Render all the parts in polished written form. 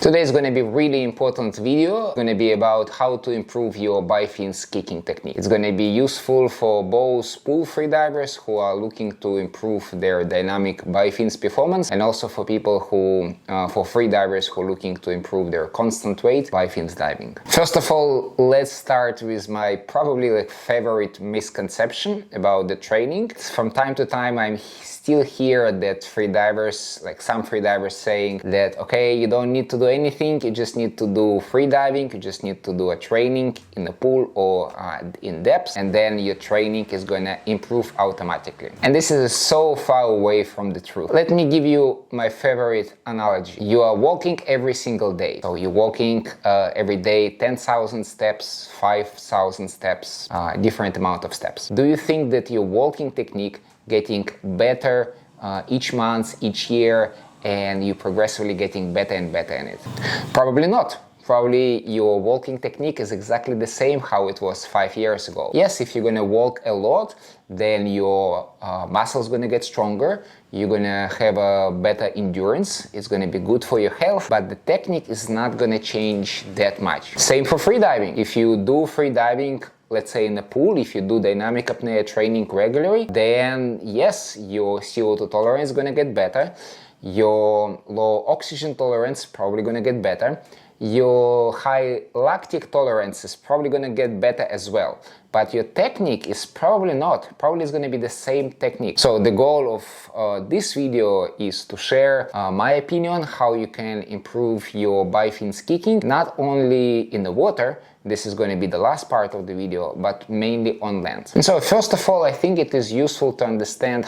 Today is going to be a really important video. It's going to be about how to improve your BiFins kicking technique. It's going to be useful for both pool freedivers who are looking to improve their dynamic BiFins performance, and also for people who, for freedivers who are looking to improve their constant weight BiFins diving. First of all, let's start with my probably favorite misconception about the training. From time to time, I'm still hear that freedivers, some freedivers saying that, okay, you don't need to do anything, you just need to do freediving, you just need to do a training in the pool or in depths, and then your training is going to improve automatically. And this is so far away from the truth. Let me give you my favorite analogy. You are walking every single day. So you're walking every day 10,000 steps, 5,000 steps, different amount of steps. Do you think that your walking technique getting better each month, each year, and you progressively getting better and better in it? Probably not. Probably your walking technique is exactly the same how it was 5 years ago. Yes, if you're gonna walk a lot, then your muscles gonna get stronger, you're gonna have a better endurance, it's gonna be good for your health, but the technique is not gonna change that much. Same for freediving. If you do freediving, let's say in the pool, if you do dynamic apnea training regularly, then yes, your CO2 tolerance is gonna get better, your low oxygen tolerance probably gonna get better, your high lactic tolerance is probably gonna get better as well, but your technique is probably not. Probably is gonna be the same technique. So the goal of this video is to share my opinion how you can improve your BiFins kicking, not only in the water. This is going to be the last part of the video, but mainly on land. And so first of all, I think it is useful to understand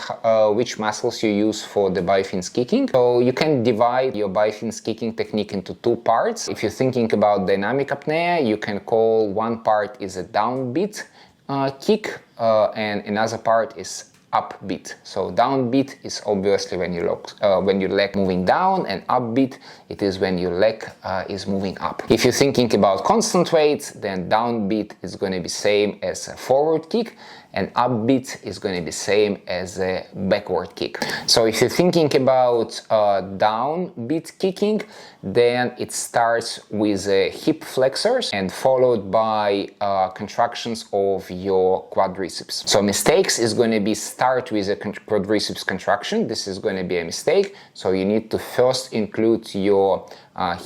which muscles you use for the BiFins kicking. So you can divide your BiFins kicking technique into two parts. If you're thinking about dynamic apnea, you can call one part is a downbeat kick, and another part is upbeat. So downbeat is obviously when your leg moving down, and upbeat it is when your leg is moving up. If you're thinking about constant weight, then downbeat is going to be same as a forward kick, and upbeat is going to be same as a backward kick. So if you're thinking about downbeat kicking, then it starts with hip flexors and followed by contractions of your quadriceps. So mistakes is going to be start with a quadriceps contraction. This is going to be a mistake. So you need to first include your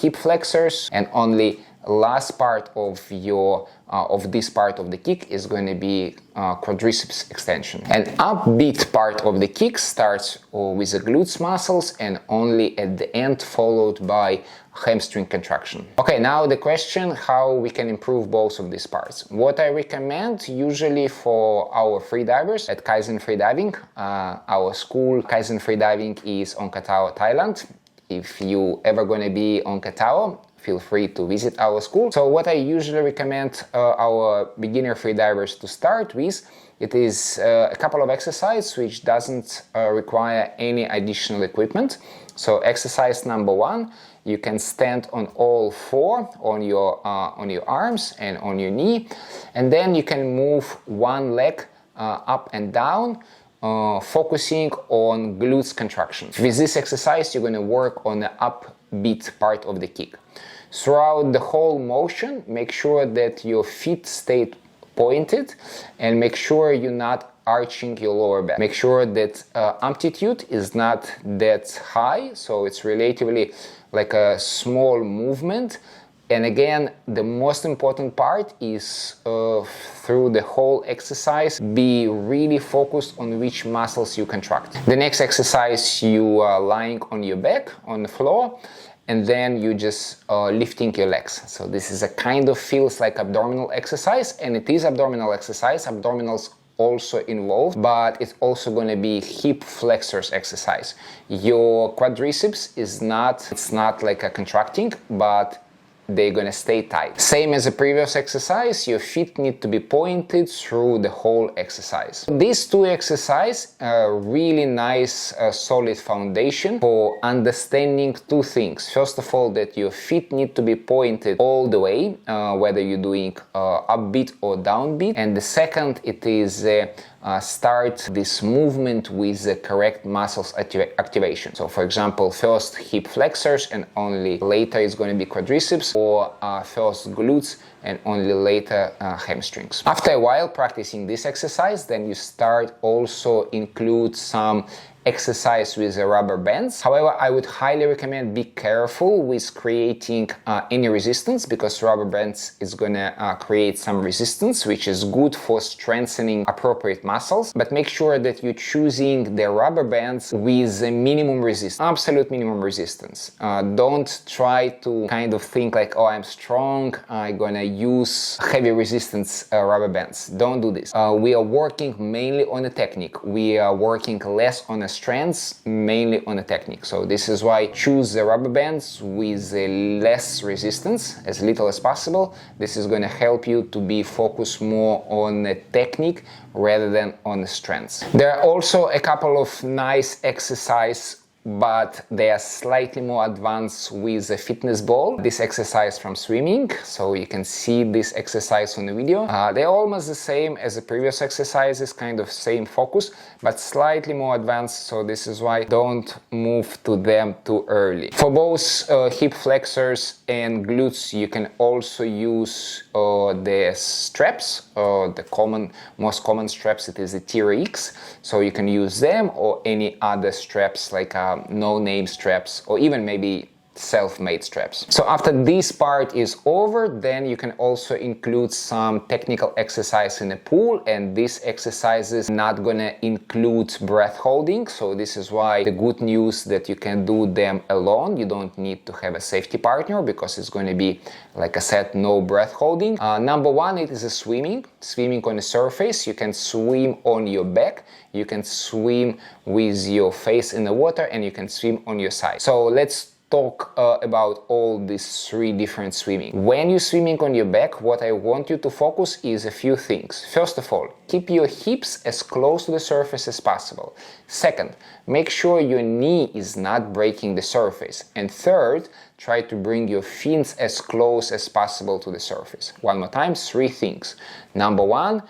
hip flexors, and only last part of your of this part of the kick is going to be quadriceps extension. And upbeat part of the kick starts with the glutes muscles and only at the end followed by hamstring contraction. Okay, now the question how we can improve both of these parts. What I recommend usually for our freedivers at Kaizen Freediving, our school Kaizen Freediving is on Koh Tao, Thailand. If you ever gonna be on Koh Tao, feel free to visit our school. So what I usually recommend our beginner freedivers to start with, it is a couple of exercises which doesn't require any additional equipment. So exercise number one, you can stand on all four on your arms and on your knee, and then you can move one leg up and down, focusing on glutes contraction. With this exercise, you're going to work on the upbeat part of the kick. Throughout the whole motion, make sure that your feet stay pointed and make sure you're not arching your lower back. Make sure that amplitude is not that high, so it's relatively like a small movement. And again, the most important part is through the whole exercise, be really focused on which muscles you contract. The next exercise, you are lying on your back on the floor, and then you just lifting your legs. So this is a kind of feels like abdominal exercise, and it is abdominal exercise. Abdominals also involved, but it's also going to be hip flexors exercise. Your quadriceps is not like a contracting, but they're gonna stay tight. Same as the previous exercise, your feet need to be pointed through the whole exercise. These two exercises are really nice, solid foundation for understanding two things. First of all, that your feet need to be pointed all the way, whether you're doing upbeat or downbeat. And the second, it is start this movement with the correct muscles activation. So for example, first hip flexors and only later it's going to be quadriceps, or first glutes and only later hamstrings. After a while practicing this exercise, then you start also include some exercise with the rubber bands. However, I would highly recommend be careful with creating any resistance, because rubber bands is gonna create some resistance, which is good for strengthening appropriate muscles, but make sure that you're choosing the rubber bands with the minimum resistance, absolute minimum resistance. Don't try to kind of think like, oh, I'm strong, I'm gonna use heavy resistance rubber bands. Don't do this. We are working mainly on a technique. We are working less on a strengths, mainly on a technique. So this is why choose the rubber bands with less resistance, as little as possible. This is going to help you to be focused more on the technique rather than on the strengths. There are also a couple of nice exercises, but they are slightly more advanced with a fitness ball. This exercise from swimming, so you can see this exercise on the video. They're almost the same as the previous exercises, kind of same focus, but slightly more advanced, so this is why don't move to them too early. For both hip flexors and glutes, you can also use the straps, the most common straps, it is the TRX, so you can use them or any other straps like no-name straps, or even maybe self-made straps. So after this part is over, then you can also include some technical exercise in the pool, and these exercises not gonna include breath holding. So this is why the good news that you can do them alone. You don't need to have a safety partner, because it's going to be, like I said, no breath holding. Number one, it is a swimming on the surface. You can swim on your back, you can swim with your face in the water, and you can swim on your side. So let's talk about all these three different swimming. When you're swimming on your back, what I want you to focus is a few things. First of all, keep your hips as close to the surface as possible. Second, make sure your knee is not breaking the surface. And third, try to bring your fins as close as possible to the surface. One more time, three things. Number one,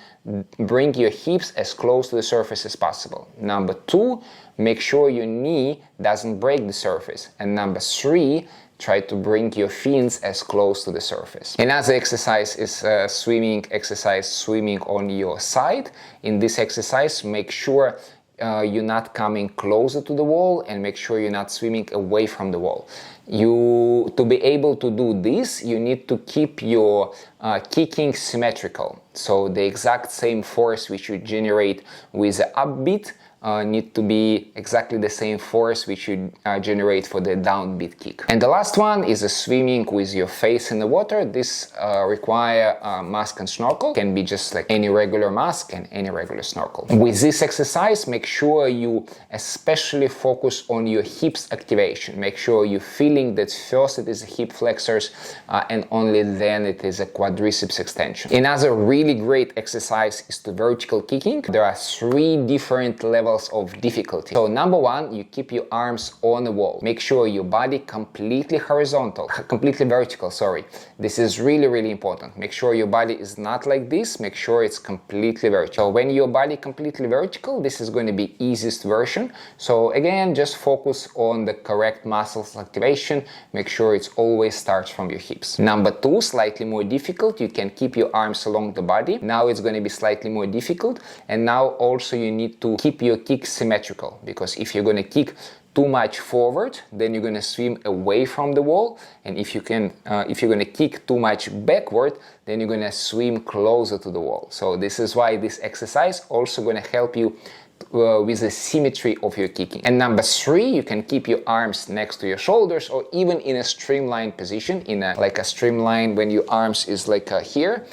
bring your hips as close to the surface as possible. Number two, make sure your knee doesn't break the surface. And number three, try to bring your fins as close to the surface. Another exercise is swimming on your side. In this exercise, make sure you're not coming closer to the wall, and make sure you're not swimming away from the wall. To be able to do this, you need to keep your kicking symmetrical. So the exact same force which you generate with the upbeat need to be exactly the same force which you generate for the downbeat kick. And the last one is a swimming with your face in the water. This require a mask and snorkel. Can be just like any regular mask and any regular snorkel. With this exercise, make sure you especially focus on your hips activation. Make sure you're feeling that first it is hip flexors and only then it is a quadriceps extension. Another really great exercise is the vertical kicking. There are three different levels of difficulty. So number one, you keep your arms on the wall. Make sure your body completely vertical, sorry. This is really, really important. Make sure your body is not like this. Make sure it's completely vertical. When your body completely vertical, this is going to be easiest version. So again, just focus on the correct muscles activation. Make sure it always starts from your hips. Number two, slightly more difficult. You can keep your arms along the body. Now it's going to be slightly more difficult. And now also you need to keep your kick symmetrical, because if you're going to kick too much forward, then you're going to swim away from the wall, and if you're going to kick too much backward, then you're going to swim closer to the wall. So this is why this exercise also going to help you with the symmetry of your kicking. And number three, you can keep your arms next to your shoulders, or even in a streamlined position, like a streamline when your arms is like here.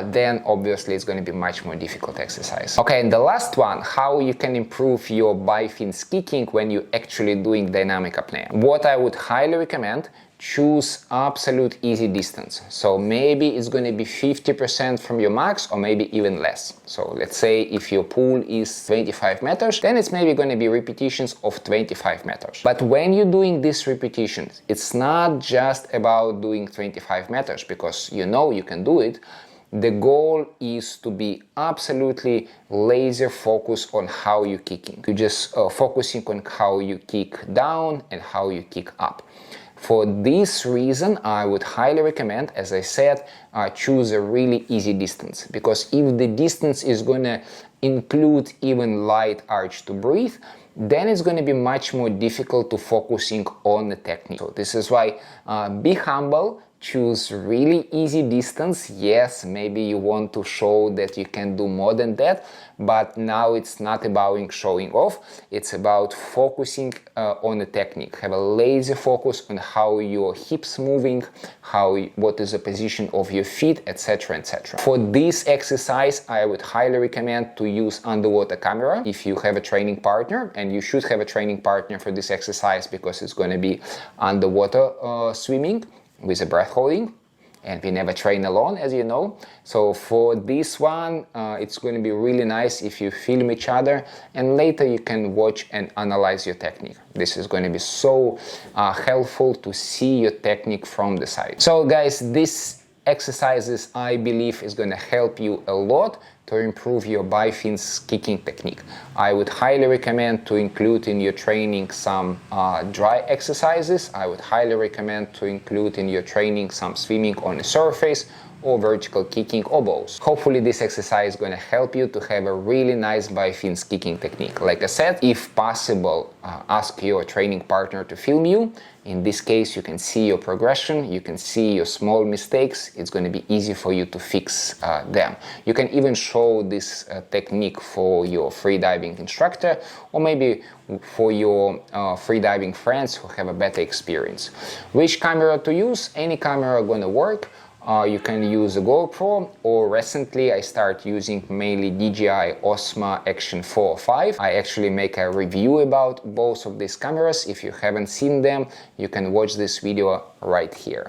Then obviously it's going to be much more difficult exercise. Okay, and the last one, how you can improve your BiFins kicking when you're actually doing dynamic apnea. What I would highly recommend, choose absolute easy distance. So maybe it's going to be 50% from your max, or maybe even less. So let's say if your pool is 25 meters, then it's maybe going to be repetitions of 25 meters. But when you're doing these repetitions, it's not just about doing 25 meters, because you know you can do it. The goal is to be absolutely laser focused on how you're kicking. You're just focusing on how you kick down and how you kick up. For this reason, I would highly recommend, as I said, choose a really easy distance, because if the distance is going to include even light arch to breathe, then it's going to be much more difficult to focusing on the technique. So this is why be humble, choose really easy distance. Yes, maybe you want to show that you can do more than that, but now it's not about showing off, it's about focusing on the technique. Have a laser focus on how your hips moving, what is the position of your feet, etc, etc. For this exercise, I would highly recommend to use underwater camera if you have a training partner, and you should have a training partner for this exercise because it's going to be underwater swimming with a breath holding, and we never train alone, as you know. So for this one, it's going to be really nice if you film each other and later you can watch and analyze your technique. This is going to be so helpful to see your technique from the side. So guys, this exercises, I believe, is going to help you a lot to improve your BiFins kicking technique. I would highly recommend to include in your training some dry exercises. I would highly recommend to include in your training some swimming on the surface or vertical kicking or both. Hopefully this exercise is going to help you to have a really nice BiFins kicking technique. Like I said, if possible, ask your training partner to film you. In this case, you can see your progression, you can see your small mistakes. It's going to be easy for you to fix them. You can even show this technique for your freediving instructor, or maybe for your freediving friends who have a better experience. Which camera to use? Any camera going to work. You can use a GoPro, or recently I start using mainly DJI Osmo Action 4 or 5. I actually make a review about both of these cameras. If you haven't seen them, you can watch this video right here.